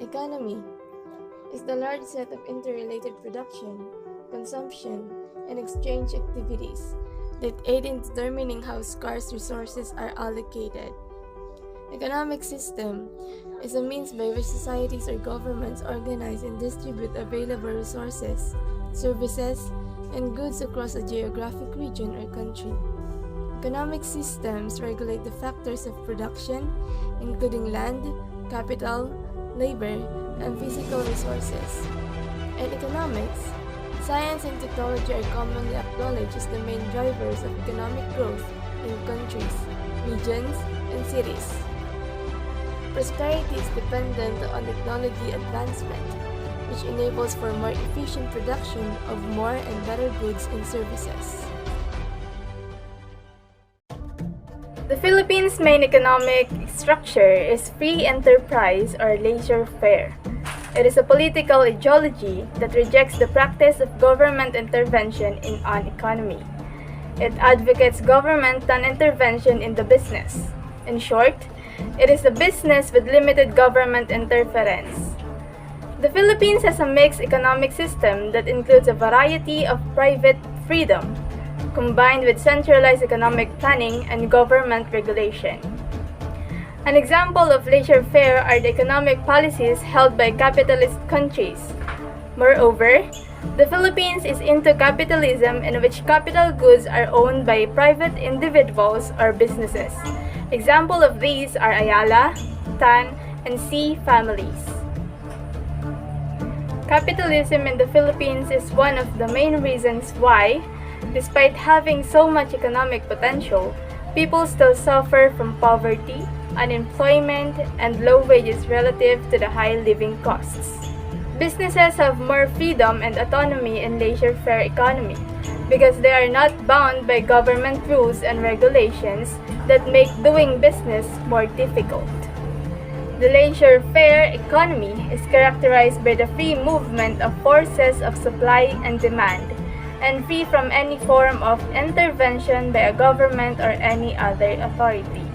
Economy is the large set of interrelated production, consumption, and exchange activities that aid in determining how scarce resources are allocated. Economic system is a means by which societies or governments organize and distribute available resources, services, and goods across a geographic region or country. Economic systems regulate the factors of production, including land, capital, labor, and physical resources. In economics, science and technology are commonly acknowledged as the main drivers of economic growth in countries, regions, and cities. Prosperity is dependent on technology advancement, which enables for more efficient production of more and better goods and services. The Philippines' main economic structure is free enterprise or laissez-faire. It is a political ideology that rejects the practice of government intervention in an economy. It advocates government non-intervention in the business. In short, it is a business with limited government interference. The Philippines has a mixed economic system that includes a variety of private freedom, combined with centralized economic planning and government regulation. An example of laissez-faire are the economic policies held by capitalist countries. Moreover, the Philippines is into capitalism in which capital goods are owned by private individuals or businesses. Examples of these are Ayala, Tan, and C families. Capitalism in the Philippines is one of the main reasons why, despite having so much economic potential, people still suffer from poverty, unemployment, and low wages relative to the high living costs. Businesses have more freedom and autonomy in laissez-faire economy because they are not bound by government rules and regulations that make doing business more difficult. The laissez-faire economy is characterized by the free movement of forces of supply and demand, and free from any form of intervention by a government or any other authority.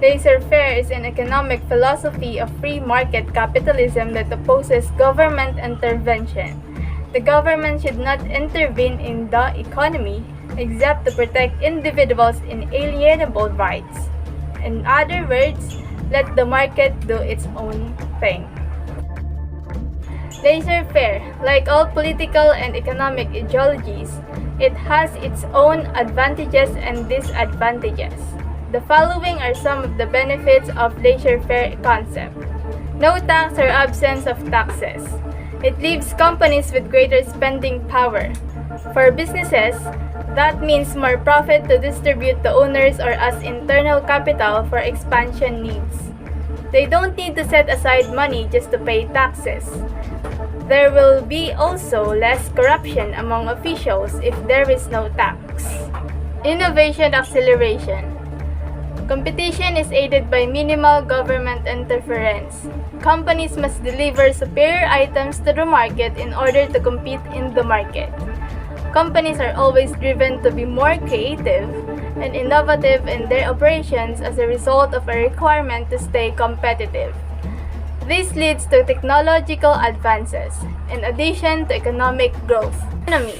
Laissez-faire is an economic philosophy of free market capitalism that opposes government intervention. The government should not intervene in the economy except to protect individuals' inalienable rights. In other words, let the market do its own thing. Laissez-faire, like all political and economic ideologies, it has its own advantages and disadvantages. The following are some of the benefits of laissez-faire concept. No tax or absence of taxes. It leaves companies with greater spending power. For businesses, that means more profit to distribute to owners or as internal capital for expansion needs. They don't need to set aside money just to pay taxes. There will be also less corruption among officials if there is no tax. Innovation acceleration. Competition is aided by minimal government interference. Companies must deliver superior items to the market in order to compete in the market. Companies are always driven to be more creative and innovative in their operations as a result of a requirement to stay competitive. This leads to technological advances, in addition to economic growth. Economy.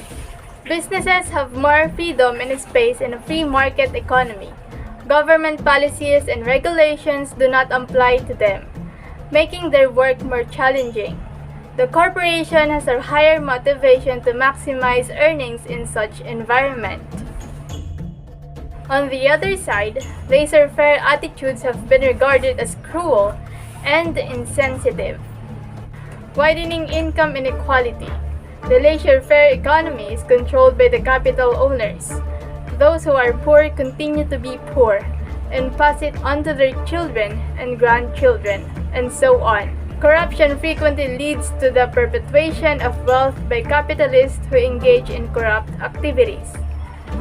Businesses have more freedom and space in a free market economy. Government policies and regulations do not apply to them, making their work more challenging. The corporation has a higher motivation to maximize earnings in such environment. On the other side, laissez-faire attitudes have been regarded as cruel and insensitive. Widening income inequality. The laissez-faire economy is controlled by the capital owners. Those who are poor continue to be poor and pass it on to their children and grandchildren, and so on. Corruption frequently leads to the perpetuation of wealth by capitalists who engage in corrupt activities.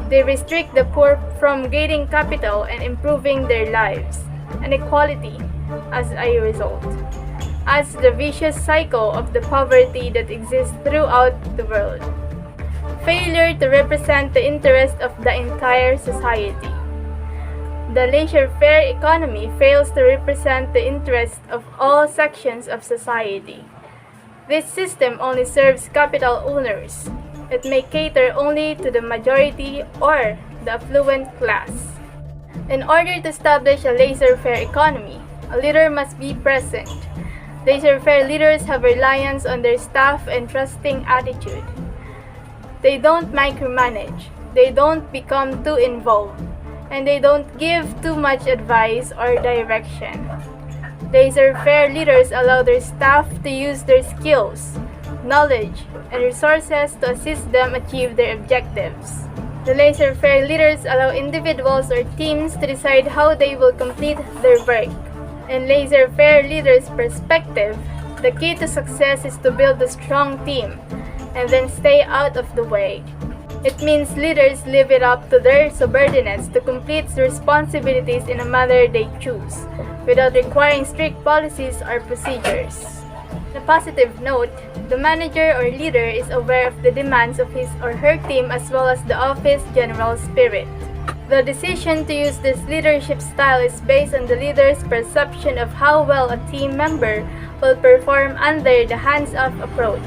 They restrict the poor from gaining capital and improving their lives. Inequality, as a result, adds the vicious cycle of the poverty that exists throughout the world. Failure to represent the interest of the entire society. The laissez-faire economy fails to represent the interests of all sections of society. This system only serves capital owners. It may cater only to the majority or the affluent class. In order to establish a laissez-faire economy, a leader must be present. Laissez-faire leaders have reliance on their staff and trusting attitude. They don't micromanage, they don't become too involved, and they don't give too much advice or direction. Laissez-faire leaders allow their staff to use their skills, knowledge, and resources to assist them achieve their objectives. The laissez-faire leaders allow individuals or teams to decide how they will complete their work. In laissez-faire leaders' perspective, the key to success is to build a strong team and then stay out of the way. It means leaders leave it up to their subordinates to complete the responsibilities in a manner they choose, without requiring strict policies or procedures. On a positive note, the manager or leader is aware of the demands of his or her team as well as the office's general spirit. The decision to use this leadership style is based on the leader's perception of how well a team member will perform under the hands-off approach.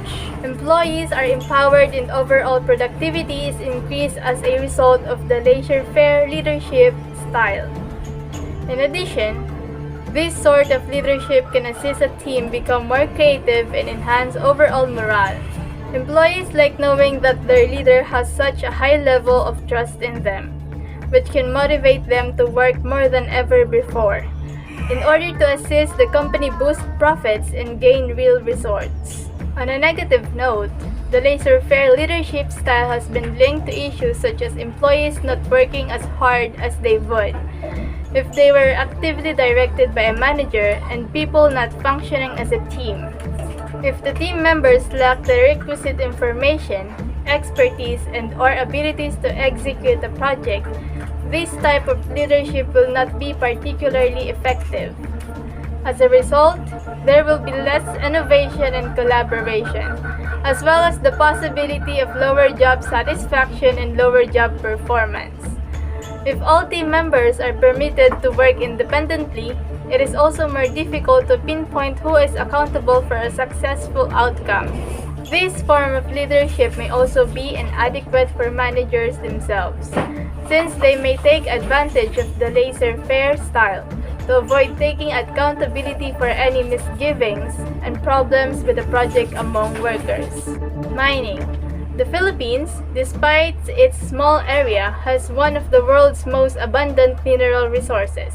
Employees are empowered and overall productivity is increased as a result of the laissez-faire leadership style. In addition, this sort of leadership can assist a team become more creative and enhance overall morale. Employees like knowing that their leader has such a high level of trust in them, which can motivate them to work more than ever before, in order to assist the company boost profits and gain real results. On a negative note, the laissez-faire leadership style has been linked to issues such as employees not working as hard as they would if they were actively directed by a manager and people not functioning as a team. If the team members lack the requisite information, expertise, and/or abilities to execute a project, this type of leadership will not be particularly effective. As a result, there will be less innovation and collaboration, as well as the possibility of lower job satisfaction and lower job performance. If all team members are permitted to work independently, it is also more difficult to pinpoint who is accountable for a successful outcome. This form of leadership may also be inadequate for managers themselves, since they may take advantage of the laissez-faire style to avoid taking accountability for any misgivings and problems with the project among workers. Mining. The Philippines, despite its small area, has one of the world's most abundant mineral resources.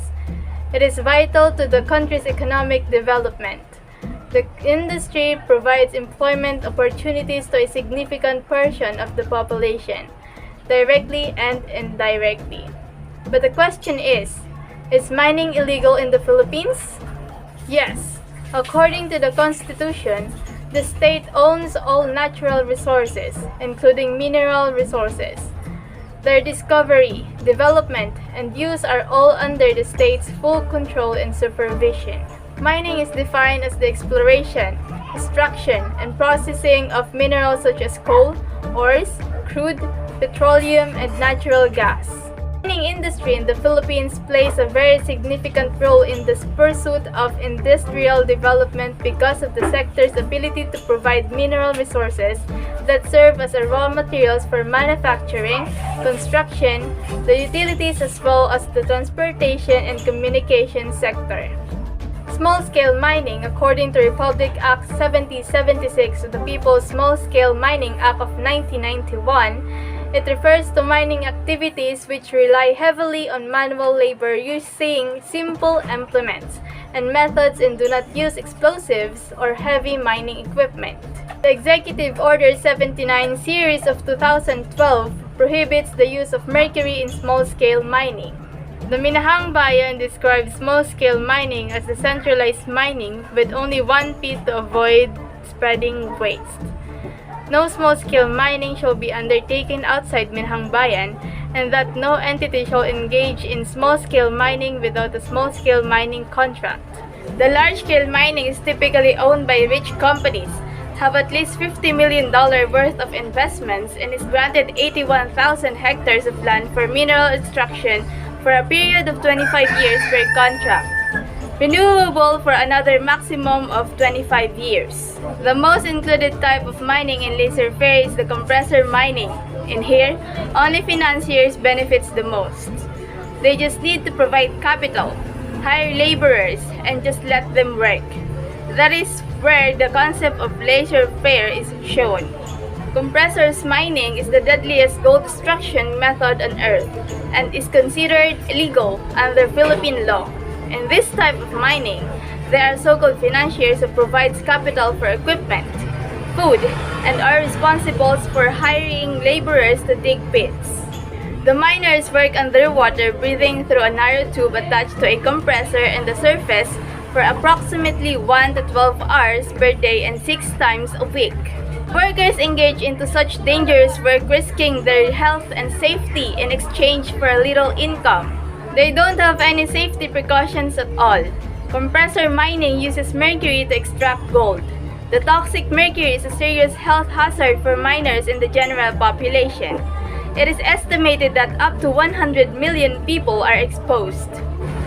It is vital to the country's economic development. The industry provides employment opportunities to a significant portion of the population, directly and indirectly. But the question is mining illegal in the Philippines? Yes. According to the Constitution, the state owns all natural resources, including mineral resources. Their discovery, development, and use are all under the state's full control and supervision. Mining is defined as the exploration, extraction, and processing of minerals such as coal, ores, crude, petroleum, and natural gas. The mining industry in the Philippines plays a very significant role in the pursuit of industrial development because of the sector's ability to provide mineral resources that serve as raw materials for manufacturing, construction, the utilities, as well as the transportation and communication sector. Small-scale mining, according to Republic Act 7076 of the People's Small-Scale Mining Act of 1991, it refers to mining activities which rely heavily on manual labor using simple implements and methods and do not use explosives or heavy mining equipment. The Executive Order 79 Series of 2012 prohibits the use of mercury in small-scale mining. The Minahang Bayan describes small-scale mining as the centralized mining with only one pit to avoid spreading waste. No small-scale mining shall be undertaken outside Minahang Bayan, and that no entity shall engage in small-scale mining without a small-scale mining contract. The large-scale mining is typically owned by rich companies, have at least $50 million worth of investments, and is granted 81,000 hectares of land for mineral extraction for a period of 25 years per contract, renewable for another maximum of 25 years. The most included type of mining in Laissez-Faire is the compressor mining. In here, only financiers benefits the most. They just need to provide capital, hire laborers, and just let them work. That is where the concept of Laissez-Faire is shown. Compressors mining is the deadliest gold extraction method on earth and is considered illegal under Philippine law. In this type of mining, there are so-called financiers who provides capital for equipment, food, and are responsible for hiring laborers to dig pits. The miners work underwater, breathing through a narrow tube attached to a compressor in the surface for approximately 1 to 12 hours per day and 6 times a week. Workers engage into such dangerous work, risking their health and safety in exchange for a little income. They don't have any safety precautions at all. Compressor mining uses mercury to extract gold. The toxic mercury is a serious health hazard for miners in the general population. It is estimated that up to 100 million people are exposed.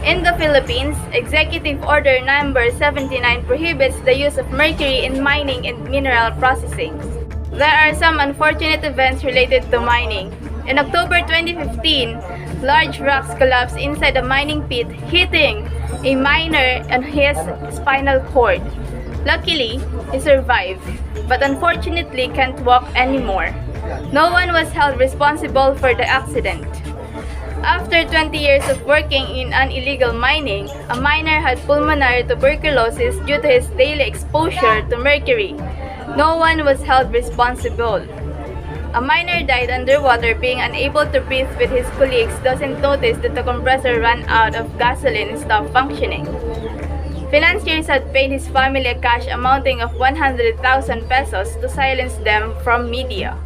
In the Philippines, Executive Order Number 79 prohibits the use of mercury in mining and mineral processing. There are some unfortunate events related to mining. In October 2015, large rocks collapsed inside a mining pit, hitting a miner on his spinal cord. Luckily, he survived, but unfortunately can't walk anymore. No one was held responsible for the accident. After 20 years of working in an illegal mining, a miner had pulmonary tuberculosis due to his daily exposure to mercury. No one was held responsible. A miner died underwater, being unable to breathe with his colleagues, doesn't notice that the compressor ran out of gasoline and stopped functioning. Financiers had paid his family a cash amounting of 100,000 pesos to silence them from media.